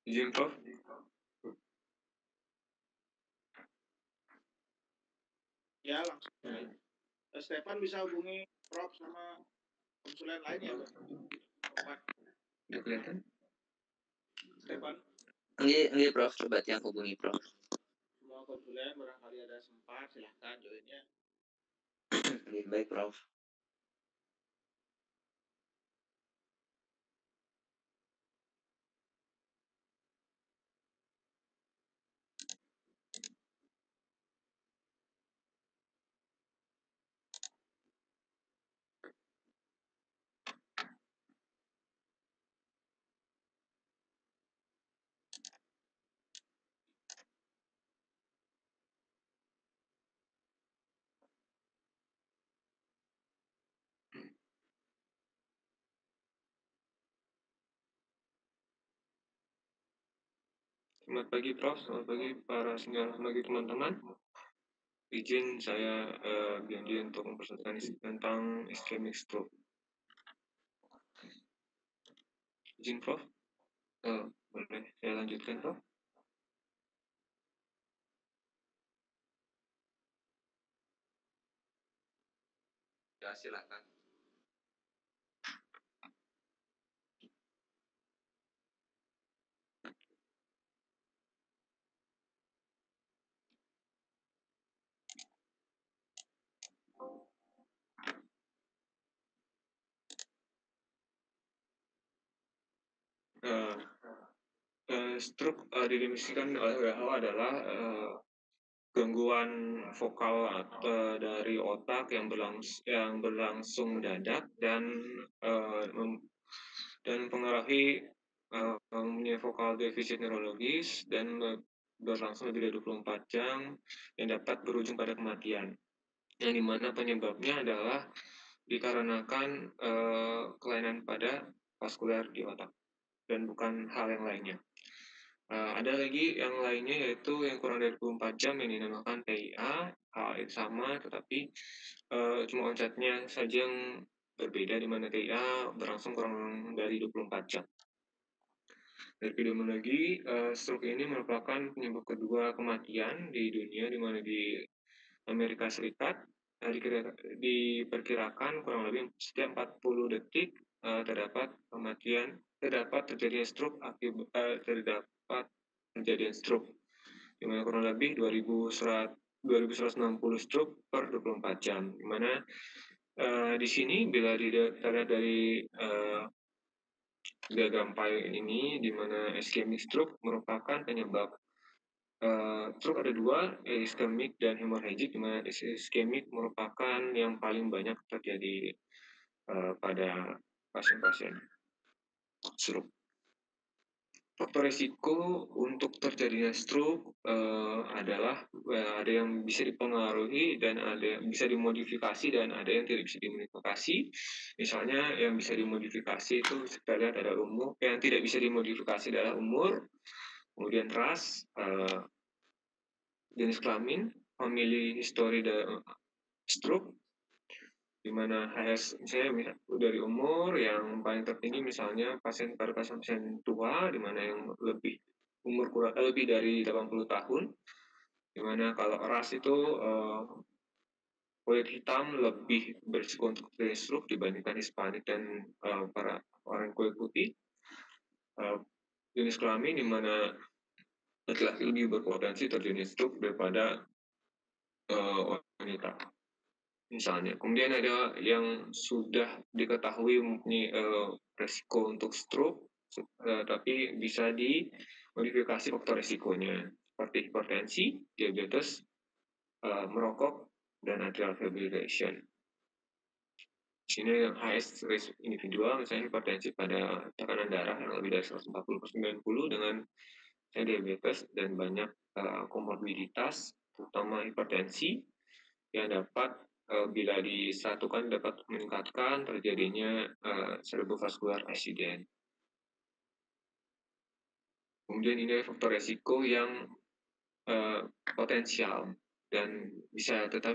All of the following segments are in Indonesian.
Izin Prof. Ya, langsung. Stefan bisa hubungi Prof sama konsulen lainnya. Udah kelihatan? Stefan. Iya Prof, coba yang hubungi Prof. Semua konsulen barangkali ada sempat, silahkan joinnya. Baik Prof. Selamat pagi Prof, selamat pagi para bagi teman-teman. Izin saya Biandi untuk mempresentasikan tentang ischemic stroke. Izin Prof, boleh saya lanjutkan Prof? Ya silakan. Stroke didefinisikan oleh WHO adalah gangguan vokal dari otak yang berlangsung mendadak dan mempengaruhi mempunyai vokal defisit neurologis dan berlangsung lebih dari 24 jam yang dapat berujung pada kematian. Yang dimana penyebabnya adalah dikarenakan kelainan pada vaskuler di otak dan bukan hal yang lainnya. Ada lagi yang lainnya yaitu yang kurang dari 24 jam yang dinamakan TIA, hal yang sama tetapi cuma onsetnya saja yang berbeda, di mana TIA berlangsung kurang dari 24 jam. Epidemiologi, stroke ini merupakan penyebab kedua kematian di dunia, di mana di Amerika Serikat diperkirakan kurang lebih setiap 40 detik terdapat terjadinya stroke terdapat kejadian stroke, di mana kurang lebih 2160 stroke per 24 jam, di mana di sini bila dilihat dari diagram pie ini, di mana ischemic stroke merupakan penyebab stroke ada dua, ischemic dan hemorrhagic, di mana ischemic merupakan yang paling banyak terjadi pada pasien-pasien stroke. Faktor risiko untuk terjadinya stroke adalah ada yang bisa dipengaruhi dan ada yang bisa dimodifikasi dan ada yang tidak bisa dimodifikasi. Misalnya yang bisa dimodifikasi itu kita lihat ada umur, yang tidak bisa dimodifikasi adalah umur, kemudian ras, jenis kelamin, family history stroke, di mana misalnya dari umur yang paling tertinggi misalnya pada pasien tua, di mana yang umur kurang lebih dari 80 tahun, di mana kalau ras itu kulit hitam lebih berisiko untuk terjadi stroke dibandingkan Hispanik dan para orang kulit putih. Jenis kelamin di mana laki-laki lebih berpotensi terjadi stroke daripada wanita. Misalnya, kemudian ada yang sudah diketahui mempunyai resiko untuk stroke, tapi bisa dimodifikasi faktor resikonya, seperti hipertensi, diabetes, merokok, dan atrial fibrillation. Di sini yang highest risk individual, misalnya hipertensi pada tekanan darah yang lebih dari 140/90 dengan diabetes dan banyak komorbiditas, terutama hipertensi, yang dapat bila disatukan dapat meningkatkan terjadinya cerebrovascular accident. Kemudian ini faktor resiko yang potensial. dan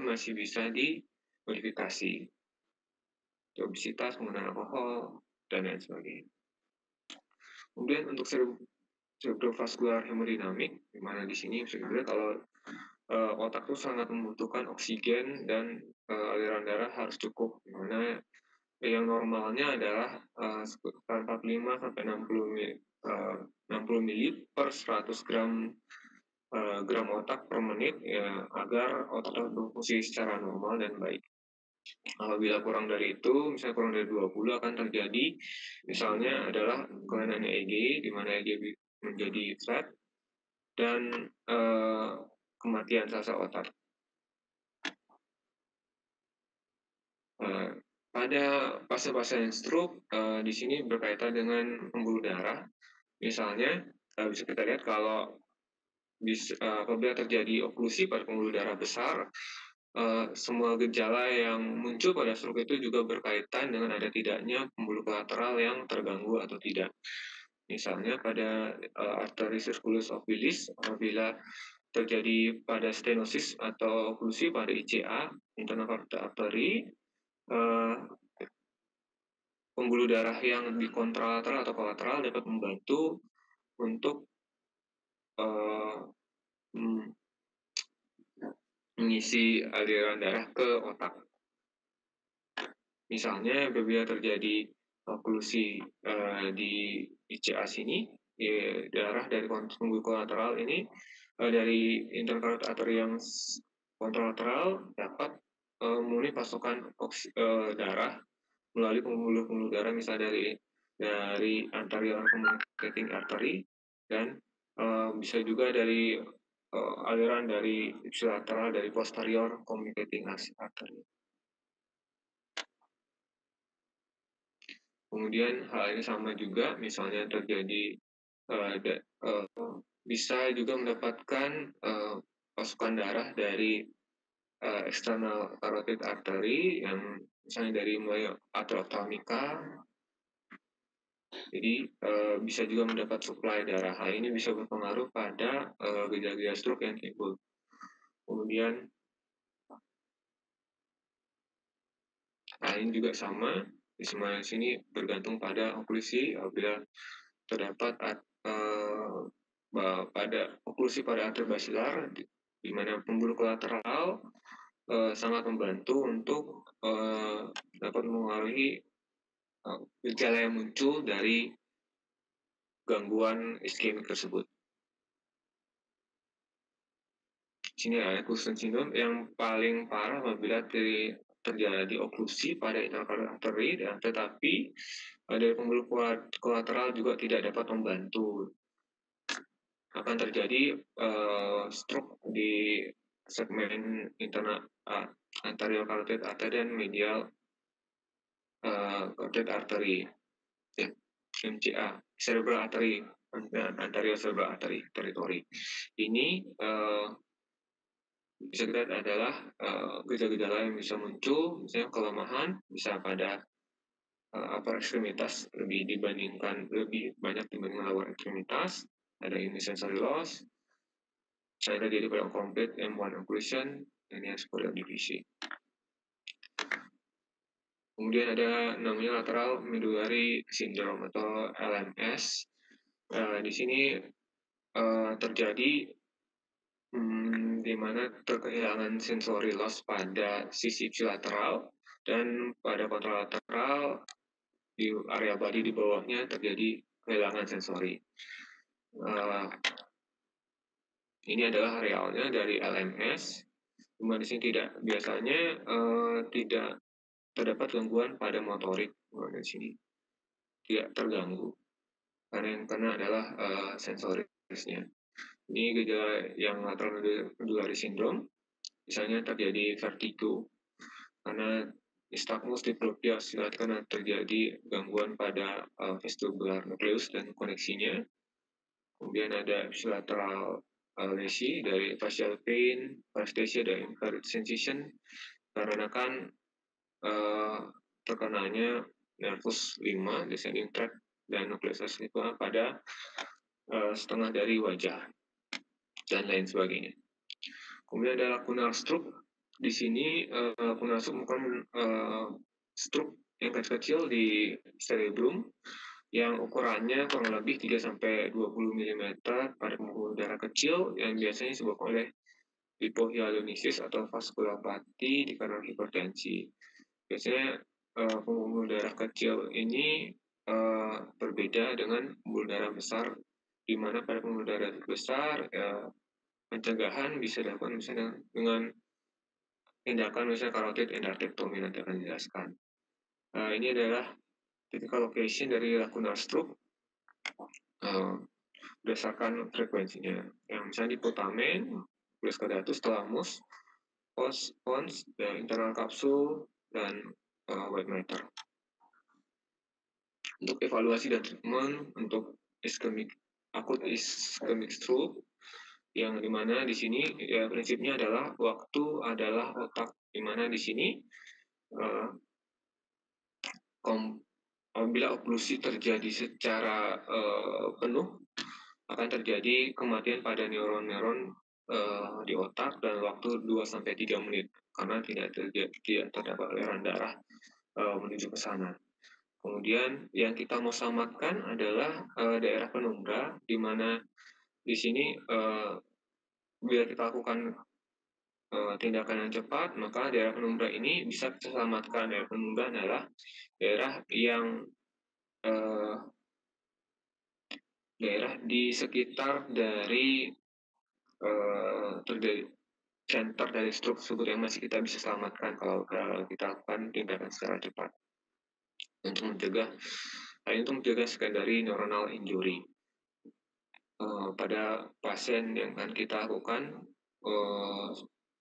masih bisa dimodifikasi. Obesitas, penggunaan alkohol, dan lain sebagainya. Kemudian untuk cerebrovascular hemodinamik, di mana di sini sebenarnya kalau otak itu sangat membutuhkan oksigen dan aliran darah harus cukup, di mana yang normalnya adalah sekitar 45 sampai 60 mili per 100 gram otak per menit ya, agar otak berfungsi secara normal dan baik. Apabila kurang dari itu, misalnya kurang dari 20 akan terjadi, misalnya adalah kelainan EEG, di mana EEG menjadi flat, dan kematian sel otak. Pada pasien-pasien stroke, di sini berkaitan dengan pembuluh darah. Misalnya, bisa kita lihat kalau apabila terjadi oklusi pada pembuluh darah besar, semua gejala yang muncul pada stroke itu juga berkaitan dengan ada tidaknya pembuluh kolateral yang terganggu atau tidak. Misalnya pada artery circulus of Willis, apabila terjadi pada stenosis atau oklusi pada ICA, internal carotid artery, pembuluh darah yang di kontralateral atau kolateral dapat membantu untuk mengisi aliran darah ke otak. Misalnya apabila terjadi oklusi di ICA sini, darah dari pembuluh kolateral ini dari internal carotid artery yang kontralateral dapat memenuhi pasokan darah melalui pembuluh darah misalnya dari anterior communicating artery dan bisa juga dari aliran dari ipsilateral dari posterior communicating artery. Kemudian hal ini sama juga, misalnya terjadi bisa juga mendapatkan pasukan darah dari external carotid artery yang misalnya dari mulai atria ophthalmica. Jadi bisa juga mendapat suplai darah. Hal ini bisa berpengaruh pada gejala-gejala stroke yang timbul. Kemudian hal ini juga sama. Di sini bergantung pada oklusi. Apabila terdapat pada oklusi pada arteri basilar, di mana pembuluh kolateral sangat membantu untuk dapat mengaruhi gejala yang muncul dari gangguan iskemik tersebut. Sini ada Kuhn syndrome yang paling parah apabila terjadi oklusi pada internal carotid artery, tetapi dari pembuluh kolateral juga tidak dapat membantu. Akan terjadi stroke di segmen internal anterior carotid artery dan medial carotid artery, MCA, cerebral artery, anterior cerebral artery territory. Ini bisa kita lihat adalah gejala-gejala yang bisa muncul, misalnya kelemahan bisa pada upper ekstremitas lebih banyak dibanding lower ekstremitas, ada ini sensory loss, misalnya terjadi pada complete M1 occlusion, ini sporial divisi. Kemudian ada namanya lateral medullary syndrome atau LMS. Di sini terjadi di mana kehilangan sensory loss pada sisi ipsilateral dan pada kontralateral di area body di bawahnya terjadi kehilangan sensori. Ini adalah arealnya dari LMS. Cuma di sini biasanya tidak terdapat gangguan pada motorik. Di sini tidak terganggu karena yang kena adalah sensorisnya. Ini gejala yang lateral medullary syndrome, misalnya terjadi vertigo karena nystagmus diplopia karena terjadi gangguan pada vestibular nucleus dan koneksinya. Kemudian ada ipsilateral lesi dari facial pain, paresthesia, dan infrared sensation karena kan terkenanya nervus 5, descending tract, dan nucleus accumbens pada setengah dari wajah dan lain sebagainya. Kemudian ada lacunar stroke. Di sini lacunar stroke merupakan stroke yang kecil-kecil di cerebrum yang ukurannya kurang lebih 3-20 mm pada pembuluh darah kecil yang biasanya disebabkan oleh hipohyalurosis atau vaskulopati dikarenakan hipertensi. Biasanya pembuluh darah kecil ini berbeda dengan pembuluh darah besar, di mana pada pembuluh darah besar pencegahan bisa dilakukan misalnya dengan tindakan misalnya carotid endarterectomy, nanti akan dijelaskan. Ini adalah typical location dari lacunar stroke berdasarkan frekuensinya. Yang misalnya di putamen, nucleus caudatus, thalamus, pons, dan internal kapsul, dan white matter. Untuk evaluasi dan treatment untuk akut ischemic stroke, yang dimana di sini ya, prinsipnya adalah waktu adalah otak, dimana di sini apabila oklusi terjadi secara penuh, akan terjadi kematian pada neuron-neuron di otak dan waktu 2-3 menit karena tidak terdapat aliran darah menuju ke sana. Kemudian yang kita mau selamatkan adalah daerah penumbra, di mana di sini bila kita lakukan tindakan yang cepat, maka daerah penumbra ini bisa kita selamatkan. Daerah penumbra adalah daerah yang daerah di sekitar dari terjadi center dari stroke tersebut yang masih kita bisa selamatkan kalau kita lakukan tindakan secara cepat untuk mencegah secondary neuronal injury pada pasien yang akan kita lakukan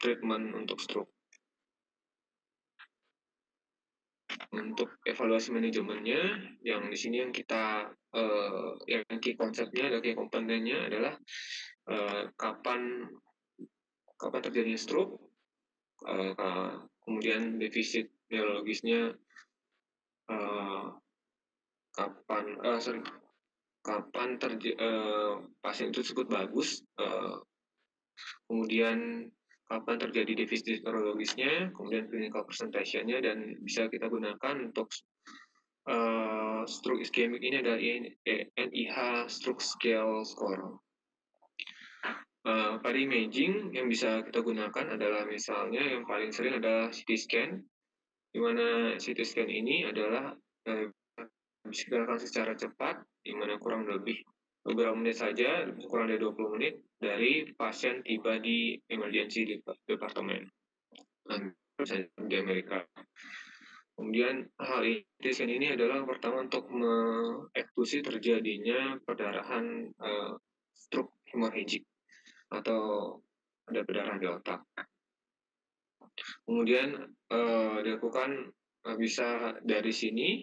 treatment untuk stroke. Untuk evaluasi manajemennya, yang di sini yang kita yang key konsepnya atau key komponennya adalah kapan terjadinya stroke, kemudian defisit neurologisnya kapan pasien itu tersebut bagus, kemudian kapan terjadi defisit neurologisnya, kemudian clinical presentation-nya, dan bisa kita gunakan untuk stroke ischemic ini adalah NIH Stroke Scale Score. Pada imaging yang bisa kita gunakan adalah misalnya yang paling sering adalah CT scan, di mana CT scan ini adalah bisa dilakukan secara cepat, di mana kurang lebih beberapa menit saja, kurang dari 20 menit, dari pasien tiba di emergency department di Amerika. Kemudian hal ini adalah pertama untuk mengeksekusi terjadinya perdarahan stroke hemorrhagic atau ada perdarahan di otak. Kemudian dilakukan bisa dari sini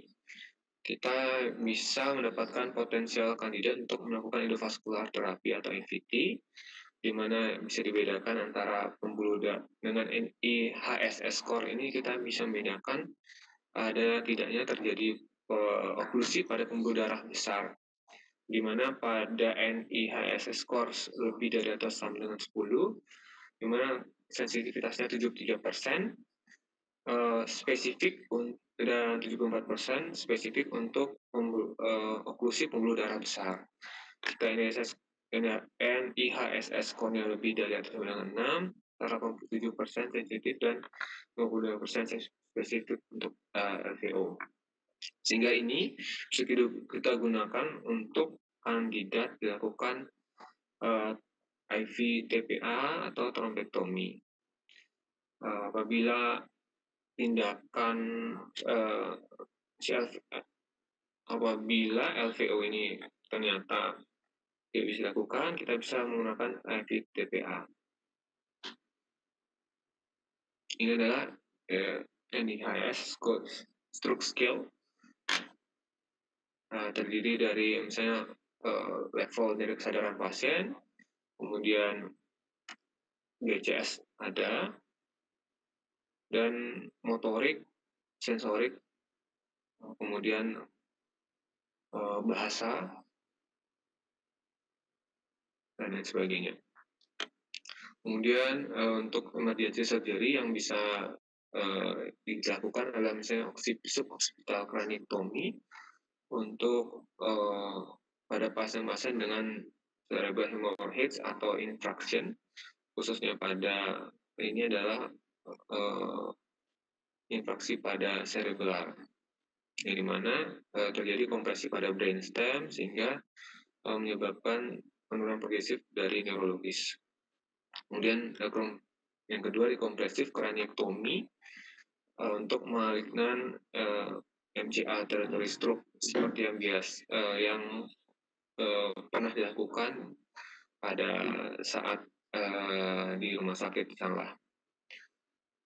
kita bisa mendapatkan potensial kandidat untuk melakukan endovascular terapi atau EVT, di mana bisa dibedakan antara pembuluh darah dengan NIHSS score ini. Kita bisa membedakan ada tidaknya terjadi oklusi pada pembuluh darah besar, di mana pada NIHSS score lebih dari atau sama dengan 10, di mana sensitivitasnya 73%, spesifik dan 74% spesifik untuk oklusi pembuluh darah besar. Jika NIHSS score-nya lebih dari atau sama dengan 6, 87% sensitif dan 22% spesifik untuk LVO. Sehingga ini bisa kita gunakan untuk kandidat dilakukan IV TPA atau trombektomi. Apabila tindakan apabila LVO ini ternyata tidak bisa dilakukan, kita bisa menggunakan IV TPA. Ini adalah NIHS Stroke Scale, terdiri dari misalnya level dari kesadaran pasien, kemudian GCS ada, dan motorik, sensorik, kemudian bahasa, dan lain sebagainya. Kemudian untuk emergency surgery yang bisa dilakukan adalah misalnya subhospital craniotomy untuk pada pasien-pasien dengan cerebral hemorrhage atau infarction, khususnya pada ini adalah infarksi pada cerebral, yang dimana terjadi kompresi pada brainstem sehingga menyebabkan penurunan progresif dari neurologis. Kemudian yang kedua dekompresif craniectomy untuk malignan MCA territory stroke seperti yang pernah dilakukan pada saat di rumah sakit misalnya.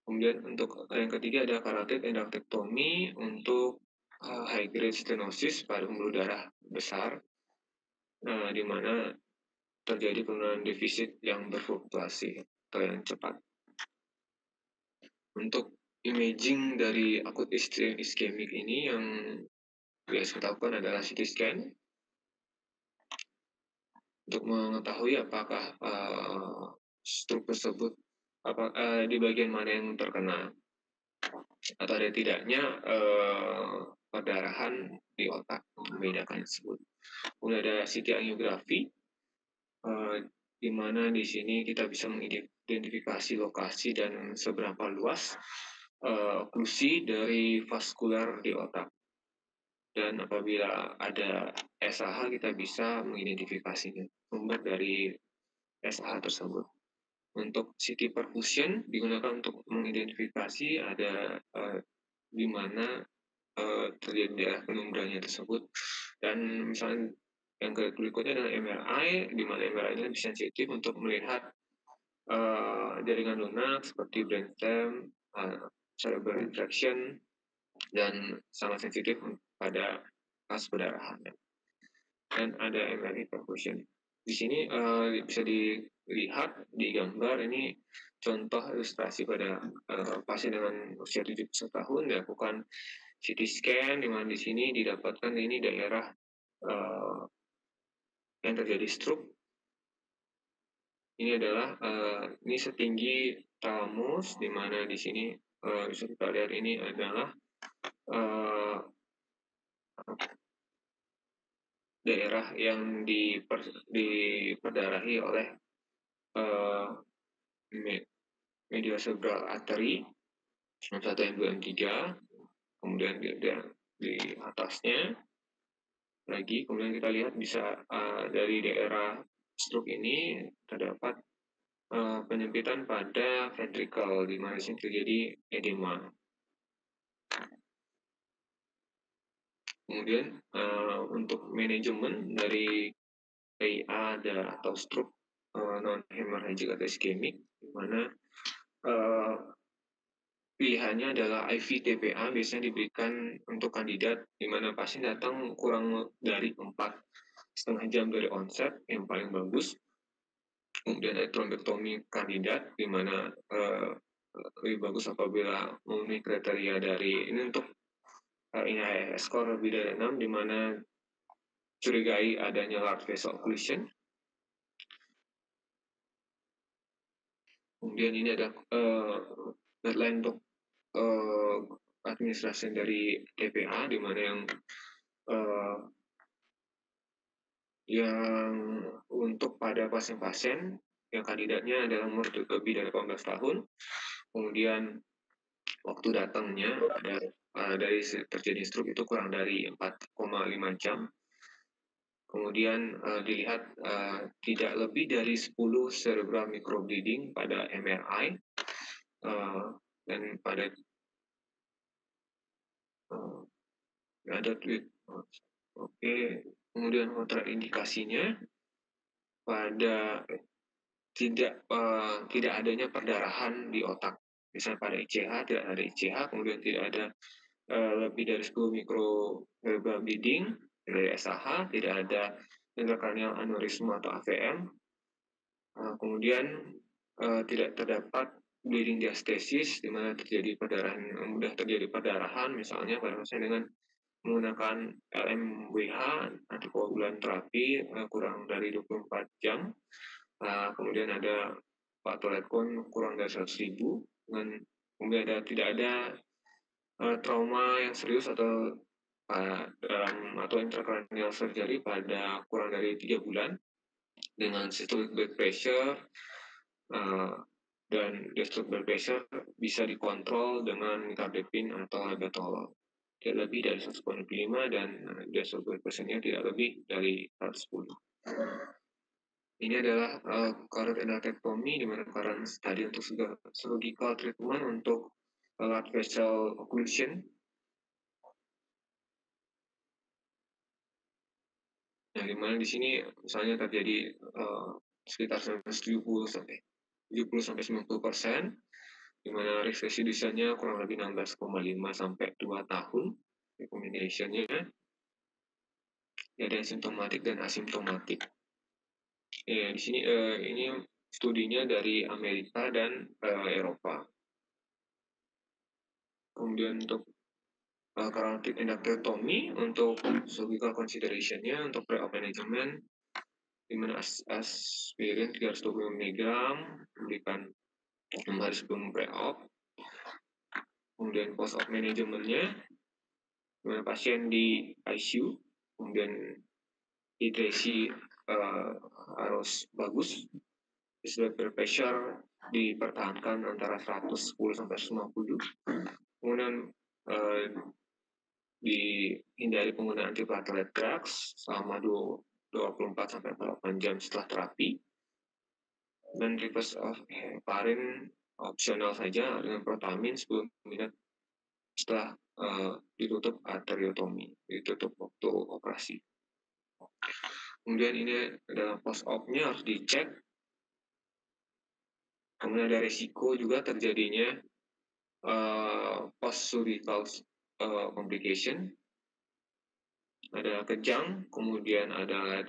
Kemudian untuk yang ketiga ada carotid endarterectomy untuk high grade stenosis pada pembuluh darah besar, di mana terjadi penurunan defisit yang berfluktuasi atau yang cepat. Untuk imaging dari akut iskemik ini yang biasa kita lakukan adalah CT scan untuk mengetahui apakah stroke tersebut di bagian mana yang terkena atau ada tidaknya perdarahan di otak untuk membedakan tersebut. Kemudian ada CT angiografi, di mana di sini kita bisa mengidentifikasi lokasi dan seberapa luas oklusi dari vaskular di otak. Dan apabila ada SAH, kita bisa mengidentifikasi sumber dari SAH tersebut. Untuk CT perfusion digunakan untuk mengidentifikasi ada di mana terjadi daerah penumburannya tersebut. Dan misalnya yang berikutnya adalah MRI, di mana MRI ini lebih sensitif untuk melihat jaringan lunak seperti brainstem, cerebral infarction, dan sangat sensitif pada kas perdarahan. Dan ada MRI perfusion. Di sini bisa dilihat di gambar ini contoh ilustrasi pada pasien dengan usia 71 tahun dilakukan CT scan, di mana di sini didapatkan ini daerah yang terjadi stroke. Ini adalah ini setinggi thalamus, di mana di sini bisa kita lihat ini adalah daerah yang diperdarahi oleh medial cerebral artery M1, M2, M3, kemudian di atasnya lagi, kemudian kita lihat bisa dari daerah stroke ini terdapat penyempitan pada ventricle, di mana sini terjadi edema. Kemudian untuk manajemen dari TIA atau stroke non hemorrhagic atau iskemik, di mana pilihannya adalah IV TPA biasanya diberikan untuk kandidat di mana pasien datang kurang dari 4,5 jam dari onset yang paling bagus. Kemudian ada thrombectomy kandidat di mana lebih bagus apabila memenuhi kriteria dari ini untuk NIH score lebih dari 6, di mana curigai adanya large vessel occlusion. Kemudian ini ada guideline untuk administrasi dari TPA, di mana yang untuk pada pasien-pasien yang kandidatnya adalah umur lebih dari 18 tahun, kemudian waktu datangnya dari terjadi stroke itu kurang dari 4,5 jam. Kemudian dilihat tidak lebih dari 10 cerebral microbleeding pada MRI, dan pada ada tweet. Oke, kemudian kontraindikasinya pada tidak adanya perdarahan di otak. Misalnya pada ICH tidak ada ICH, kemudian tidak ada lebih dari 10 microcerebral bleeding dari SAH, tidak ada intracranial aneurisma atau AVM, kemudian tidak terdapat bleeding diastesis, di mana terjadi perdarahan, mudah terjadi perdarahan, misalnya pada pasien dengan menggunakan LMWH, antikoagulan terapi kurang dari 24 jam. Kemudian ada platelet count kurang dari 100.000, dan kemudian tidak ada trauma yang serius atau dalam atau intracranial surgery pada kurang dari 3 bulan, dengan systolic blood pressure dan diastolic blood pressure bisa dikontrol dengan nitardepin atau labetalol. Tidak lebih dari 105 dan diastolic blood pressure-nya tidak lebih dari 110. Ini adalah carotid endarterectomy, di mana current study untuk surgical treatment untuk large vessel occlusion. Nah, di mana di sini misalnya terjadi sekitar 70 sampai 90%, di mana risk residualnya kurang lebih 16,5 sampai 2 tahun. Recommendation-nya ada yang simptomatik dan asimptomatik. Ya, di sini ini studinya dari Amerika dan Eropa. Kemudian untuk carotid endarterectomy, untuk surgical consideration-nya untuk pre-op management, di mana aspirin 320 mg diberikan 6 hari sebelum pre-op. Kemudian post-op manajemennya, di mana pasien di ICU, kemudian hidrasi harus bagus, blood pressure dipertahankan antara 110 sampai 150. Kemudian dihindari penggunaan antiplatelet drugs selama 24 sampai 48 jam setelah terapi. Dan reverse of heparin opsional saja dengan protamin 10 menit setelah ditutup arteriotomi, ditutup waktu operasi. Kemudian ini adalah post-op-nya harus dicek. Kemudian ada risiko juga terjadinya post-surgical complication. Ada kejang, kemudian ada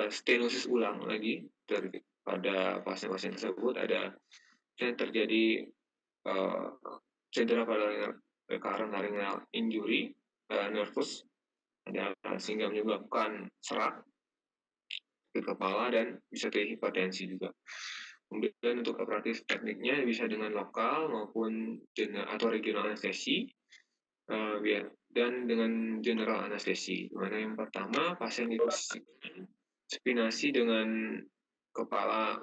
stenosis ulang lagi pada pasien-pasien tersebut. Ada yang terjadi cedera pada recurrent laryngeal injury nervus, ada sehingga menyebabkan serak ke kepala dan bisa terjadi hipertensi juga. Kemudian untuk operatif tekniknya bisa dengan lokal maupun atau regional anestesi, dan dengan general anestesi. Mana yang pertama pasien diposisikan spinasi dengan kepala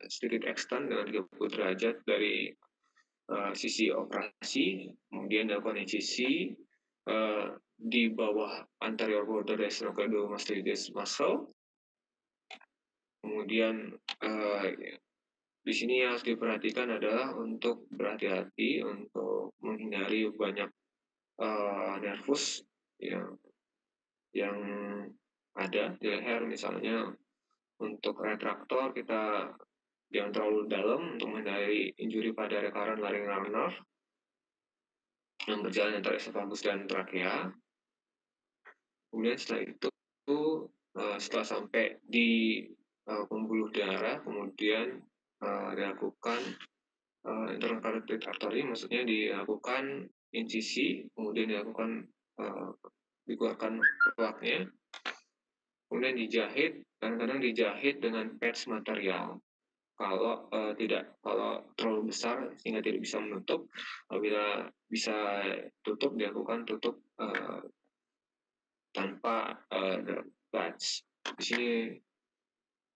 sedikit extend dengan 30 derajat dari sisi operasi, kemudian dilakukan incisi di bawah anterior border sternocleidomastoides muscle. Kemudian di sini yang harus diperhatikan adalah untuk berhati-hati untuk menghindari banyak nervus yang ada di leher. Misalnya untuk retraktor kita jangan terlalu dalam untuk menghindari injury pada recurrent laryngeal nerve yang berjalan antara esophagus dan trakea. Kemudian setelah itu setelah sampai di pembuluh darah, kemudian dilakukan internal carotid artery, maksudnya dilakukan insisi, kemudian dilakukan dikeluarkan plaknya, kemudian dijahit, kadang-kadang dijahit dengan patch material. Kalau terlalu besar sehingga tidak bisa menutup, apabila bisa tutup, dilakukan tutup tanpa patch. Di sini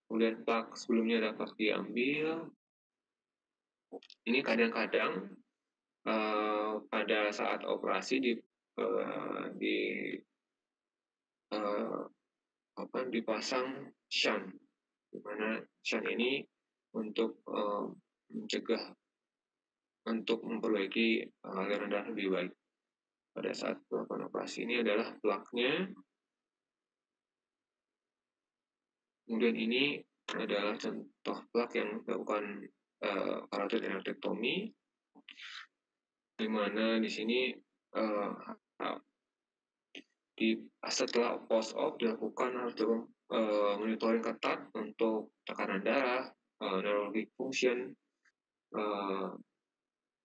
kemudian plak sebelumnya dapat diambil. Ini kadang-kadang pada saat operasi dipasang shunt, di mana shunt ini untuk mencegah, untuk memperbaiki aliran darah lebih baik pada saat melakukan operasi. Ini adalah plaknya. Kemudian ini adalah contoh plak yang dilakukan carotid endarterectomy, di mana di sini setelah post-op dilakukan harus monitoring ketat untuk tekanan darah, neurologic function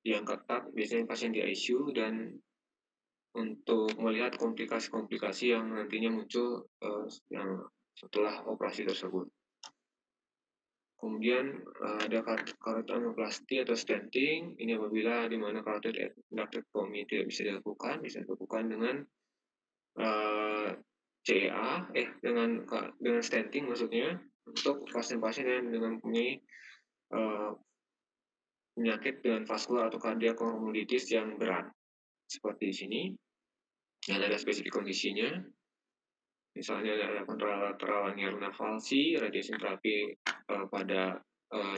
yang ketat, biasanya pasien di ICU, dan untuk melihat komplikasi-komplikasi yang nantinya muncul yang setelah operasi tersebut. Kemudian ada carotid angioplasty atau stenting. Ini apabila di mana carotid endarterectomy tidak bisa dilakukan dengan CEA, dengan stenting maksudnya, untuk pasien-pasien yang dengan mempunyai penyakit dengan vaskular atau kardiak komorbiditas yang berat. Seperti di sini, dan ada spesifik kondisinya. Misalnya ada kontralateral angiorna falsi, radiation terapi pada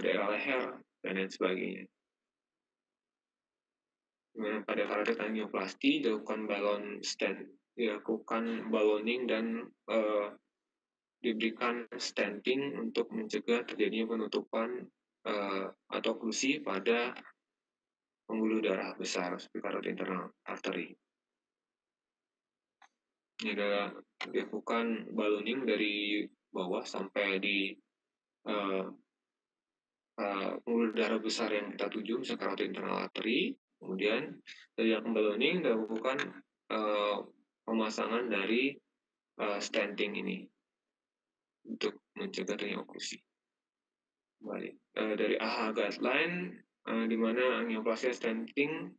daerah leher, dan lain sebagainya. Pada carotid angioplasty dilakukan balloning dan diberikan stenting untuk mencegah terjadinya penutupan atau oklusi pada pembuluh darah besar seperti carotid internal artery. Ini adalah dilakukan balloning dari bawah sampai di pembuluh darah besar yang kita tuju, misalnya carotid internal artery. Kemudian dari balloning dilakukan pemasangan dari stenting ini untuk mencegah terjadinya oklusi. Kembali dari AHA guideline, di mana angioplasty stenting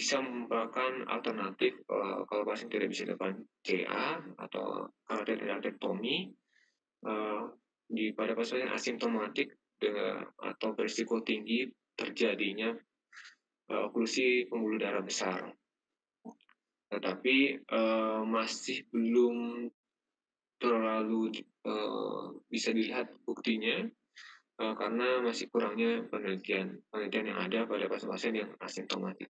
bisa merupakan alternatif kalau pasien tidak bisa dilakukan CA atau carotid endarterectomy pada pasien asimptomatik atau berisiko tinggi terjadinya oklusi pembuluh darah besar. Tetapi masih belum terlalu bisa dilihat buktinya karena masih kurangnya penelitian yang ada pada pasien-pasien yang asimptomatik.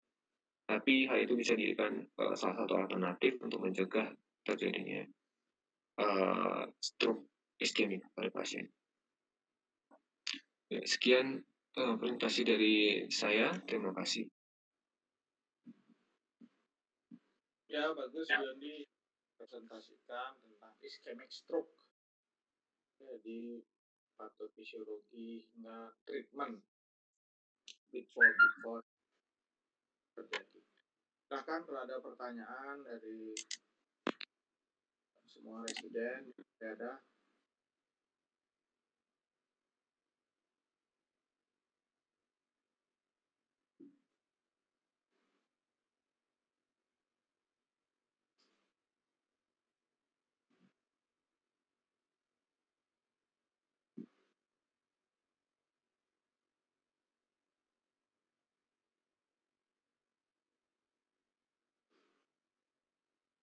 Tapi hal itu bisa dijadikan salah satu alternatif untuk mencegah terjadinya stroke iskemik pada pasien. Ya, sekian presentasi dari saya. Terima kasih. Ya, bagus Yoni presentasikan tentang ischemic stroke. Jadi patofisiologi hingga treatment before terjadi. Silahkan kalau ada pertanyaan dari semua residen yang ada.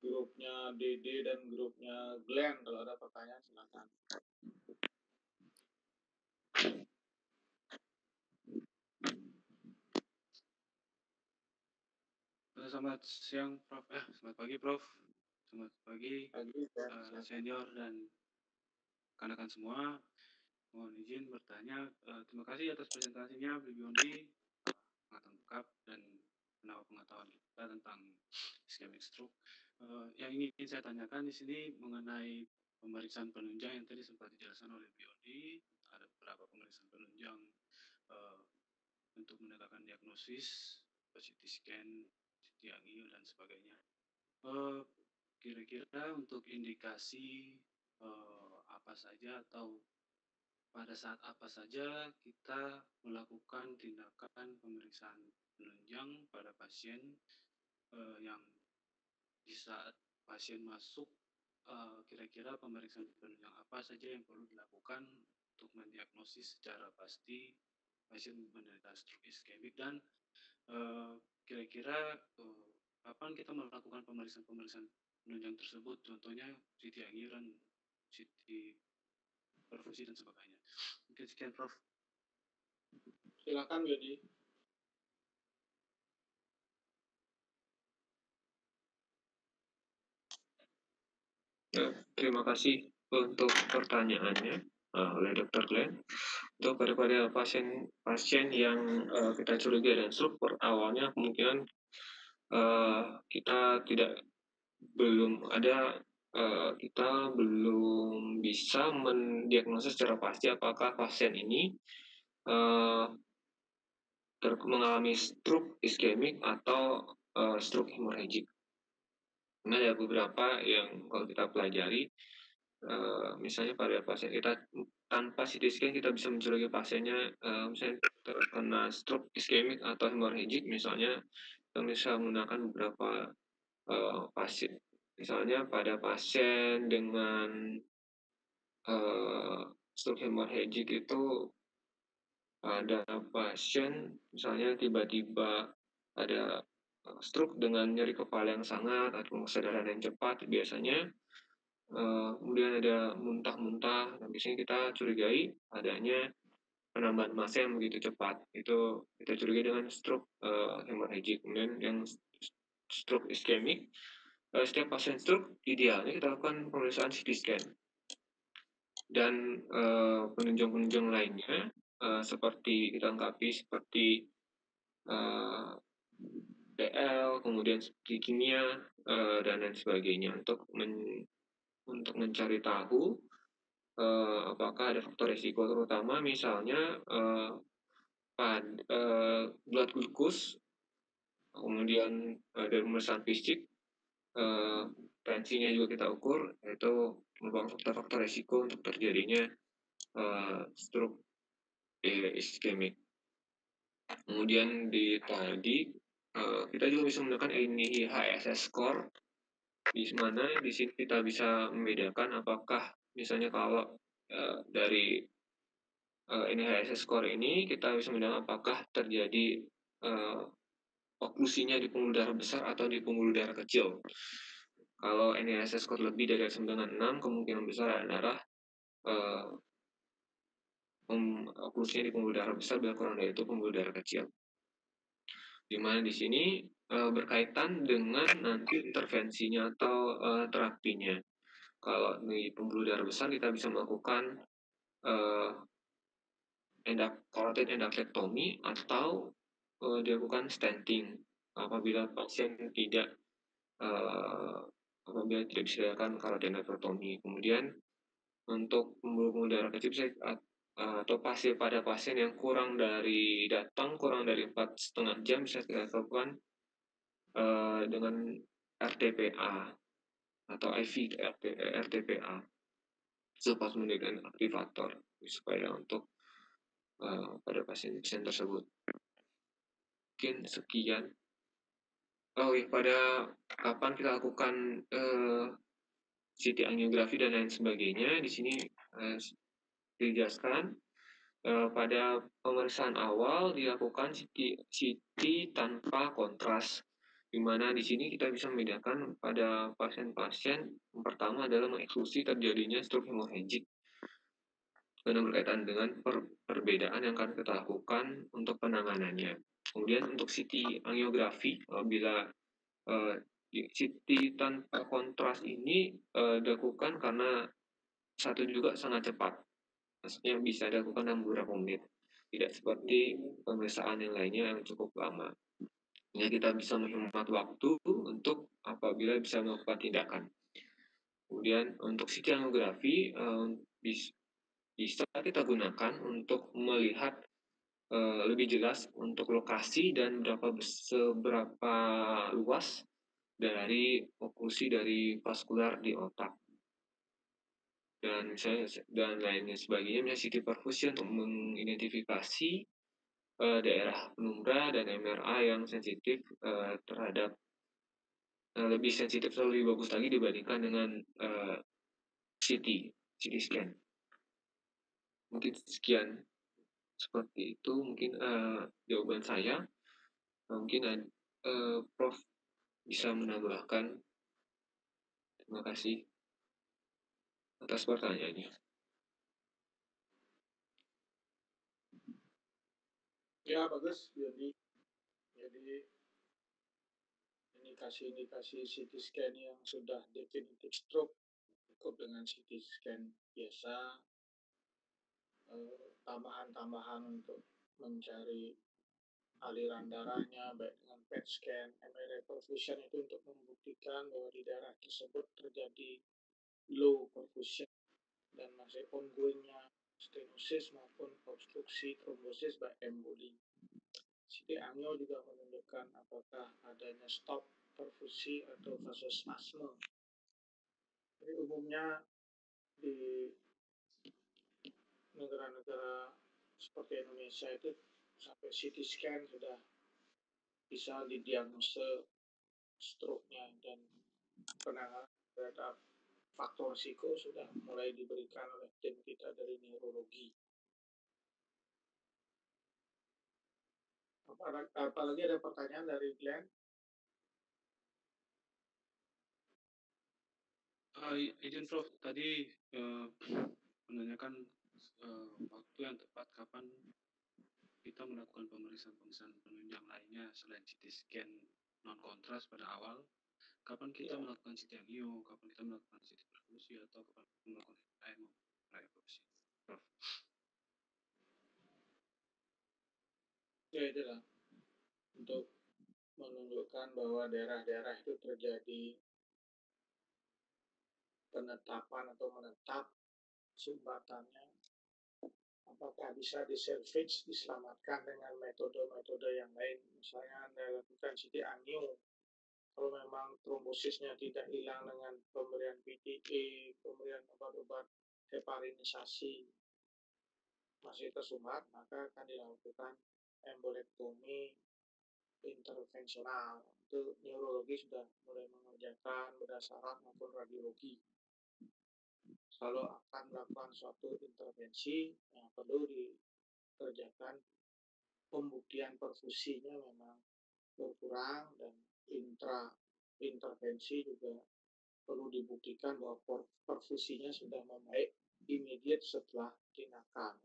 Grupnya Dede dan grupnya Glenn, kalau ada pertanyaan silakan. Selamat siang, Prof. Selamat pagi, Prof. Selamat pagi, senior dan rekan-rekan semua. Mohon izin bertanya. Terima kasih atas presentasinya, Bu Yondi. Sangat lengkap dan menambah pengetahuan kita tentang ischemic stroke. Yang ingin saya tanyakan di sini mengenai pemeriksaan penunjang yang tadi sempat dijelaskan oleh Bu Yondi. Ada beberapa pemeriksaan penunjang untuk menegakkan diagnosis, CT scan, CT angio dan sebagainya. Kira-kira untuk indikasi apa saja atau pada saat apa saja kita melakukan tindakan pemeriksaan penunjang pada pasien yang di saat pasien masuk, kira-kira pemeriksaan penunjang apa saja yang perlu dilakukan untuk mendiagnosis secara pasti pasien menderita stroke iskemik, dan kira-kira kapan kita melakukan pemeriksaan penunjang tersebut, contohnya CT angio dan CT perfusi dan sebagainya. Mungkin sekian, Prof. Silakan Yodi. Terima kasih untuk pertanyaannya oleh Dr. Glenn. Untuk daripada pasien yang kita curigai dan stroke, awalnya kemungkinan kita belum bisa mendiagnosis secara pasti apakah pasien ini mengalami stroke iskemik atau stroke hemorrhagic. Karena ada beberapa yang kalau kita pelajari, misalnya pada pasien kita tanpa CT scan kita bisa mencurigai pasiennya misalnya terkena stroke iskemik atau hemorrhagic misalnya, kita bisa menggunakan beberapa pasien. Misalnya pada pasien dengan stroke hemorrhagic itu ada pasien misalnya tiba-tiba ada stroke dengan nyeri kepala yang sangat atau kesadaran yang cepat biasanya, kemudian ada muntah-muntah, dan biasanya kita curigai adanya penambahan massa yang begitu cepat. Itu kita curigai dengan stroke hemorrhagic. Kemudian yang stroke iskemik, setiap pasien stroke idealnya kita lakukan pemeriksaan CT scan. Dan penunjang-penunjang lainnya seperti kita lengkapi seperti PL, kemudian seperti kimia dan lain sebagainya untuk mencari tahu apakah ada faktor risiko, terutama misalnya blood glucose, kemudian dari pemeriksaan fisik, tensinya juga kita ukur, itu merupakan faktor-faktor risiko untuk terjadinya stroke iskemik. Kemudian tadi kita juga bisa menggunakan NIHSS score, di mana di sini kita bisa membedakan apakah misalnya kalau dari NIHSS score ini kita bisa membedakan apakah terjadi oklusinya di pembuluh darah besar atau di pembuluh darah kecil. Kalau NIHSS score lebih dari 96, kemungkinan besar adalah oklusinya di pembuluh darah besar, bila kurang dari itu pembuluh darah kecil. Di mana di sini berkaitan dengan nanti intervensinya atau terapinya. Kalau di pembuluh darah besar kita bisa melakukan carotid endothelektomi atau dilakukan stenting apabila pasien tidak apabila tidak disediakan carotid endothelektomi. Kemudian untuk pembuluh darah kecil bisa atau pada pasien yang kurang dari 4,5 jam bisa kita lakukan dengan RTPA atau IV RTPA, sulfasmodigen aktivator, supaya untuk pada pasien tersebut. Mungkin sekian. Oh iya, pada kapan kita lakukan CT angiografi dan lain sebagainya, di sini dijelaskan pada pemeriksaan awal dilakukan CT tanpa kontras, di mana di sini kita bisa membedakan pada pasien-pasien yang pertama adalah mengeksklusi terjadinya stroke hemorrhagic karena berkaitan dengan perbedaan yang akan kita lakukan untuk penanganannya. Kemudian untuk CT angiografi, bila CT tanpa kontras ini dilakukan karena satu juga sangat cepat, maksudnya bisa dilakukan dalam beberapa menit, tidak seperti pemeriksaan yang lainnya yang cukup lama. Sehingga kita bisa menghemat waktu untuk apabila bisa melakukan tindakan. Kemudian untuk CT angiografi bisa kita gunakan untuk melihat lebih jelas untuk lokasi dan seberapa luas dari oklusi dari vaskular di otak. Dan lainnya sebagainya, misalnya CT perfusion untuk mengidentifikasi daerah penumbra dan MRA yang sensitif terhadap lebih sensitif atau lebih bagus lagi dibandingkan dengan CT scan. Mungkin sekian seperti itu mungkin jawaban saya. Mungkin Prof bisa menambahkan. Terima kasih atas pertanyaannya. Ya bagus, jadi indikasi CT scan yang sudah definitif stroke cukup dengan CT scan biasa, tambahan untuk mencari aliran darahnya baik dengan PET scan, MRI perfusion itu untuk membuktikan bahwa di darah tersebut terjadi low perfusion dan masih ongoingnya stenosis maupun obstruksi trombosis by emboli. CT angio juga menunjukkan apakah adanya stop perfusi atau vasospasme. Jadi umumnya di negara-negara seperti Indonesia itu sampai CT scan sudah bisa didiagnosa stroke-nya, dan penanganan terhadap faktor risiko sudah mulai diberikan oleh tim kita dari neurologi. Apalagi ada pertanyaan dari Glenn? Izin Prof, tadi menanyakan waktu yang tepat kapan kita melakukan pemeriksaan penunjang lainnya selain CT scan non kontras pada awal. Kapan kita melakukan CT angio, kapan kita melakukan CT perfusi, atau kapan kita melakukan MRI perfusi, Prof? Ya itulah, untuk menunjukkan bahwa daerah-daerah itu terjadi penetapan atau menetap sumbatannya, apakah bisa disalvage, diselamatkan dengan metode-metode yang lain. Misalnya Anda lakukan CT angio, kalau memang trombosisnya tidak hilang dengan pemberian PTE, pemberian obat-obat heparinisasi masih tersumbat, maka akan dilakukan embolektomi intervensional. Itu neurologi sudah mulai mengerjakan berdasarkan maupun radiologi. Kalau akan melakukan suatu intervensi yang perlu dikerjakan, pembuktian perfusinya memang berkurang, dan intervensi juga perlu dibuktikan bahwa perfusinya sudah membaik immediate setelah tindakan.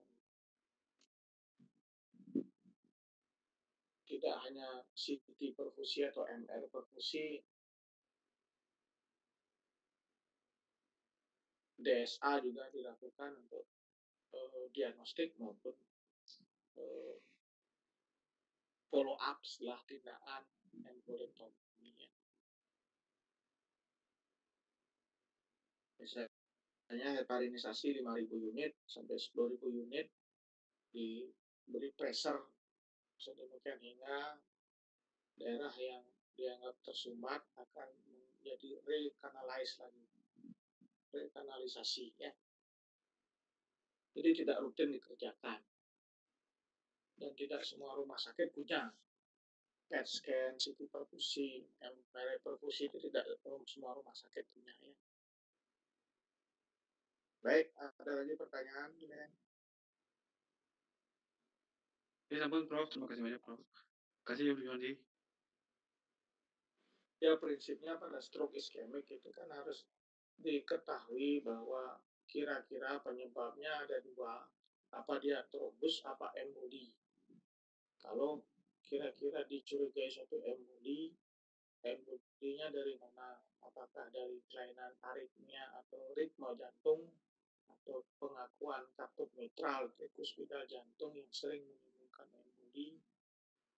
Tidak hanya CT perfusi atau MR perfusi, DSA juga dilakukan untuk diagnostik maupun follow up setelah tindakan embolektomi. Misalnya heparinisasi 5.000 unit sampai 10.000 unit diberi pressure sedemikian hingga daerah yang dianggap tersumbat akan menjadi rekanalisasi ya. Jadi tidak rutin dikerjakan, dan tidak semua rumah sakit punya PET scan, CT perfusi, MRI perfusi, itu tidak semua rumah sakit punya ya. Baik, ada lagi pertanyaan? Ya, sampun Prof, terima kasih banyak Prof. Kasih Yudi. Ya, prinsipnya pada stroke iskemik itu kan harus diketahui bahwa kira-kira penyebabnya ada dua, apa dia trombus, apa emboli. Kalau kira-kira dicurigai suatu emboli, embolinya dari mana? Apakah dari kelainan aritmia atau ritme jantung, atau pengakuan katup mitral trikuspidal jantung yang sering menimbulkan emboli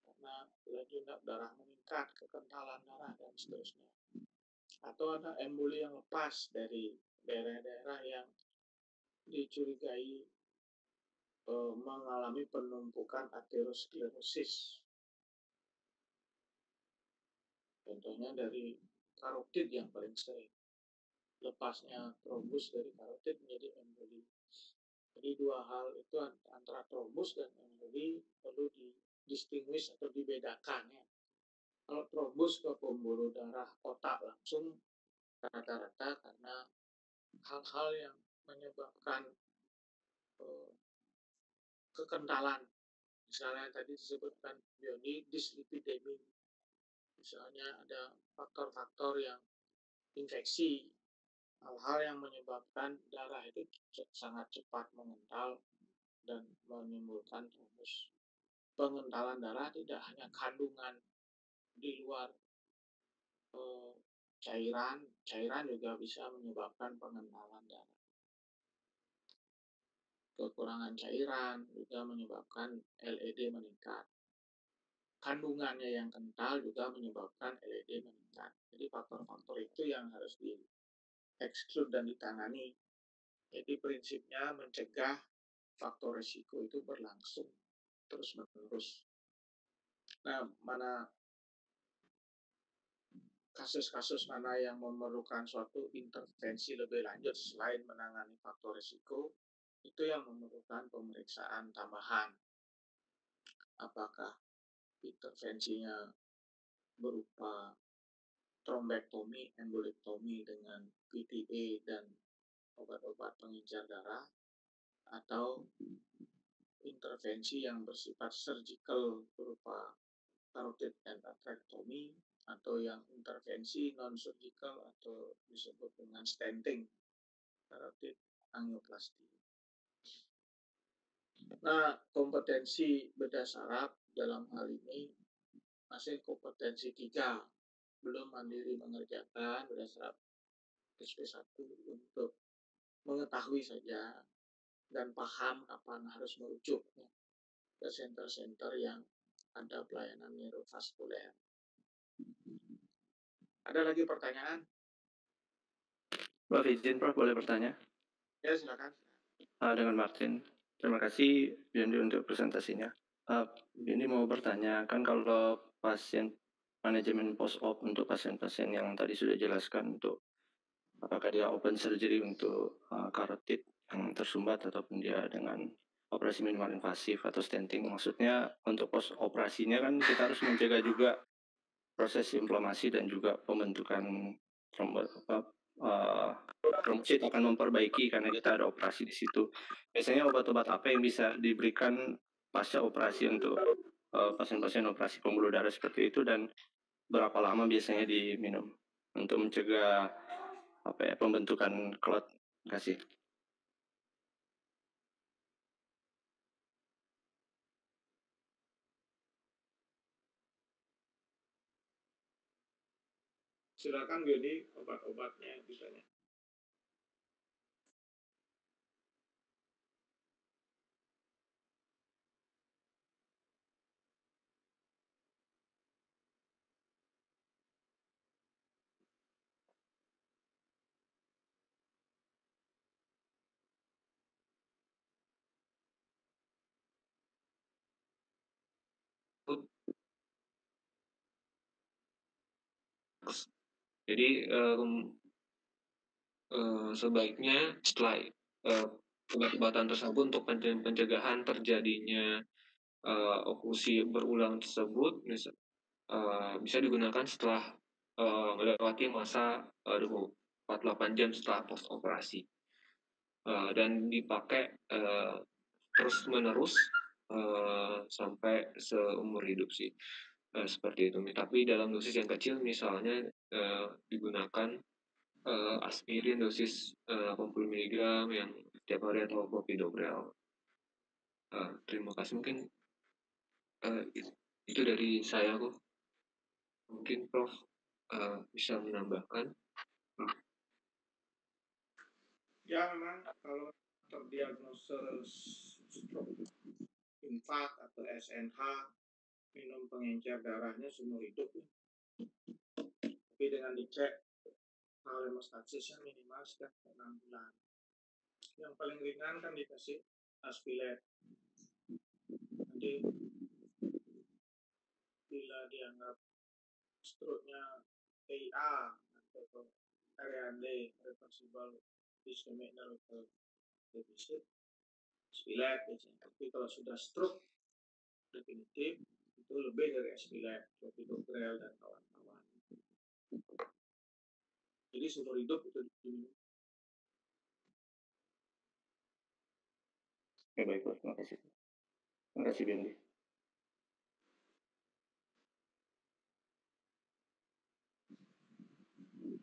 karena laju darah meningkat, kekentalan darah, dan seterusnya. Atau ada emboli yang lepas dari daerah-daerah yang dicurigai mengalami penumpukan aterosklerosis. Contohnya dari karotid yang paling sering. Lepasnya trombus dari karotid menjadi emboli. Jadi dua hal itu antara trombus dan emboli perlu distinguish atau dibedakan ya. Kalau trombus ke pembuluh darah otak langsung, rata-rata karena hal-hal yang menyebabkan kekentalan. Misalnya tadi disebutkan dislipidemi. Misalnya ada faktor-faktor yang infeksi, hal-hal yang menyebabkan darah itu sangat cepat mengental dan menimbulkan trombus. Pengentalan darah tidak hanya kandungan di luar cairan juga bisa menyebabkan pengentalan darah. Kekurangan cairan juga menyebabkan LED meningkat. Kandungannya yang kental juga menyebabkan LED meningkat. Jadi faktor-faktor itu yang harus di-exclude dan ditangani. Jadi prinsipnya mencegah faktor risiko itu berlangsung terus-menerus. Nah, mana kasus-kasus mana yang memerlukan suatu intervensi lebih lanjut selain menangani faktor risiko, itu yang memerlukan pemeriksaan tambahan. Apakah intervensinya berupa trombektomi, embolektomi dengan PTA dan obat-obat pengencer darah, atau intervensi yang bersifat surgical berupa carotid endarterectomy, atau yang intervensi non-surgical atau disebut dengan stenting, carotid angioplasty. Nah, kompetensi bedah saraf dalam hal ini masih kompetensi 3, belum mandiri mengerjakan bedah saraf SP1 untuk mengetahui saja dan paham kapan harus merujuk ke center-center yang ada pelayanan neurovaskuler. Ada lagi pertanyaan? Prof, izin Prof, boleh bertanya? Ya, silakan. Dengan Martin. Terima kasih Biondi untuk presentasinya. Biondi mau bertanya, kan kalau pasien manajemen post-op untuk pasien-pasien yang tadi sudah jelaskan untuk apakah dia open surgery untuk karotid yang tersumbat ataupun dia dengan operasi minimal invasif atau stenting, maksudnya untuk post operasinya kan kita harus mencegah juga proses inflamasi dan juga pembentukan trombosit akan memperbaiki karena kita ada operasi di situ. Biasanya obat-obat apa yang bisa diberikan pasca operasi untuk pasien-pasien operasi pembuluh darah seperti itu, dan berapa lama biasanya diminum untuk mencegah pembentukan clot? Terima kasih. Silakan Gedi, obat-obatnya ditanya. Jadi sebaiknya setelah obat-obatan tersebut untuk pencegahan terjadinya oklusi berulang tersebut bisa digunakan setelah melewati masa 48 jam setelah post operasi dan dipakai terus-menerus sampai seumur hidup sih. Seperti itu. Tapi dalam dosis yang kecil misalnya digunakan aspirin dosis 80 mg yang setiap hari atau clopidogrel. Terima kasih, mungkin itu dari saya kok. Mungkin Prof bisa menambahkan. Ya, memang kalau terdiagnosis stroke infak atau SNH, minum pengencer darahnya seumur hidup. Tapi dengan dicek hemostatisnya minimal setiap 6 bulan. Yang paling ringan kan dikasih aspilet. Nanti bila dianggap stroke-nya AIA atau RAD, reversible ischemic nerve deficit, aspilet biasanya. Tapi kalau sudah stroke definitif, itu lebih dari aspilet, clopidogrel dan kawan-kawan. Jadi seumur hidup itu diminum. Oke, baik, terima kasih. Terima kasih, Bendi.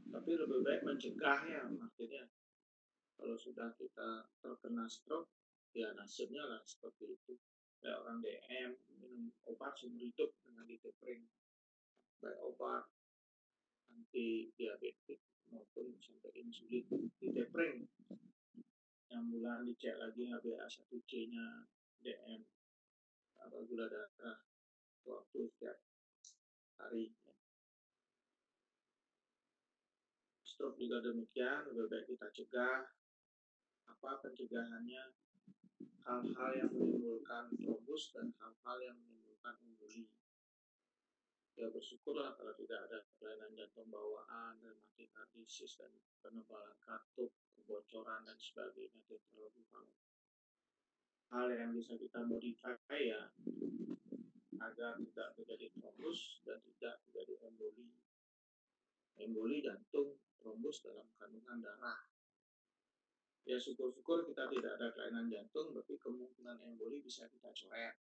Tapi lebih baik mencegahnya, maksudnya kalau sudah kita terkena stroke, ya nasibnya lah seperti itu. Kayak orang DM minum obat seumur hidup dengan ditepring, baik obat anti diabetik maupun sampai insulin ditepring. Yang bulan dicek lagi HbA1c-nya, DM, atau gula darah waktu setiap hari. Stroke juga demikian, lebih baik kita cegah. Apa pencegahannya? Hal-hal yang menimbulkan trombus dan hal-hal yang menimbulkan emboli. Ya bersyukurlah kalau tidak ada kelainan jantung bawaan, rematik karditis, dan penebalan katup, kebocoran dan sebagainya, tetralogi hal yang bisa kita modify ya agar tidak terjadi trombus dan tidak terjadi emboli jantung, trombus dalam kandungan darah. Ya syukur-syukur kita tidak ada kelainan jantung, tapi kemungkinan emboli bisa kita coret.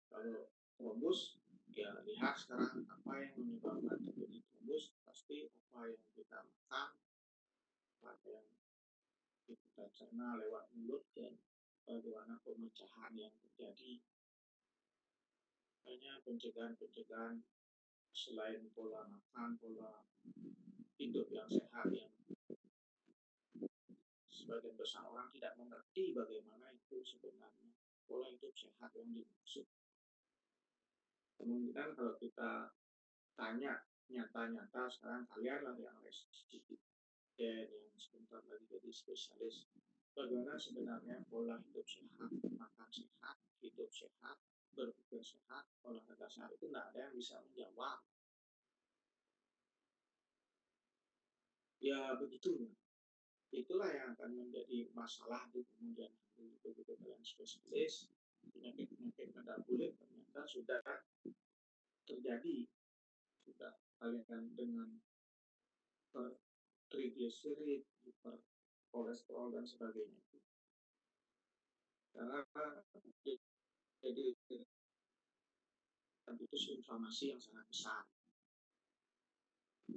Kalau trombus, ya lihat sekarang apa yang menyebabkan terjadi trombus, pasti apa yang kita makan, apa yang kita cerna lewat mulut, dan bagaimana pemecahan yang terjadi. Hanya pencegahan-pencegahan selain pola makan, pola hidup yang sehat, yang sebagian besar orang tidak mengerti bagaimana itu sebenarnya pola hidup sehat yang dimaksud. Kemungkinan kalau kita tanya nyata-nyata sekarang kalian lah yang resisten, yang sebentar lagi jadi spesialis, bagaimana sebenarnya pola hidup sehat, makan sehat, hidup sehat, berpikir sehat, olahraga sehat, itu tidak ada yang bisa menjawab. Ya begitu. Itulah yang akan menjadi masalah di kemudian hari. Begitu kalian spesialis, penyakit-penyakit pada kulit ternyata sudah terjadi, sudah kalian dengan trigliserid, kolesterol dan sebagainya. Karena jadi itu inflamasi yang sangat besar,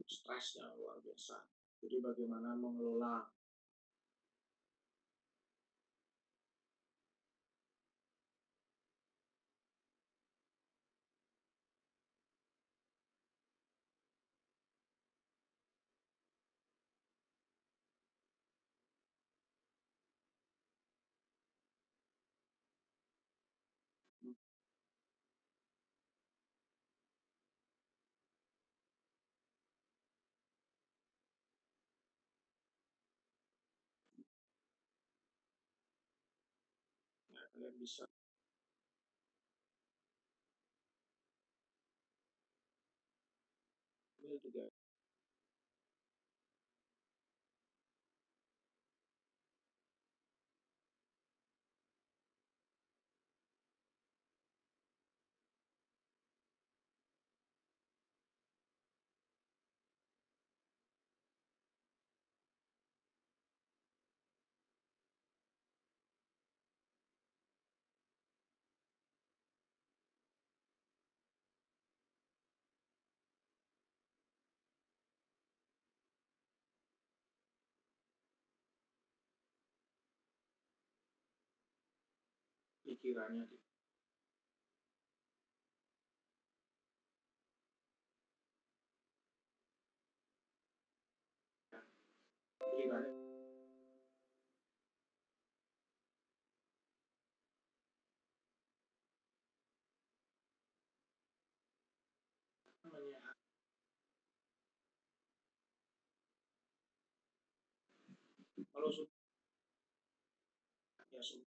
stres yang luar biasa. Jadi bagaimana mengelola kalian bisa ini juga pikirannya kalau sudah ya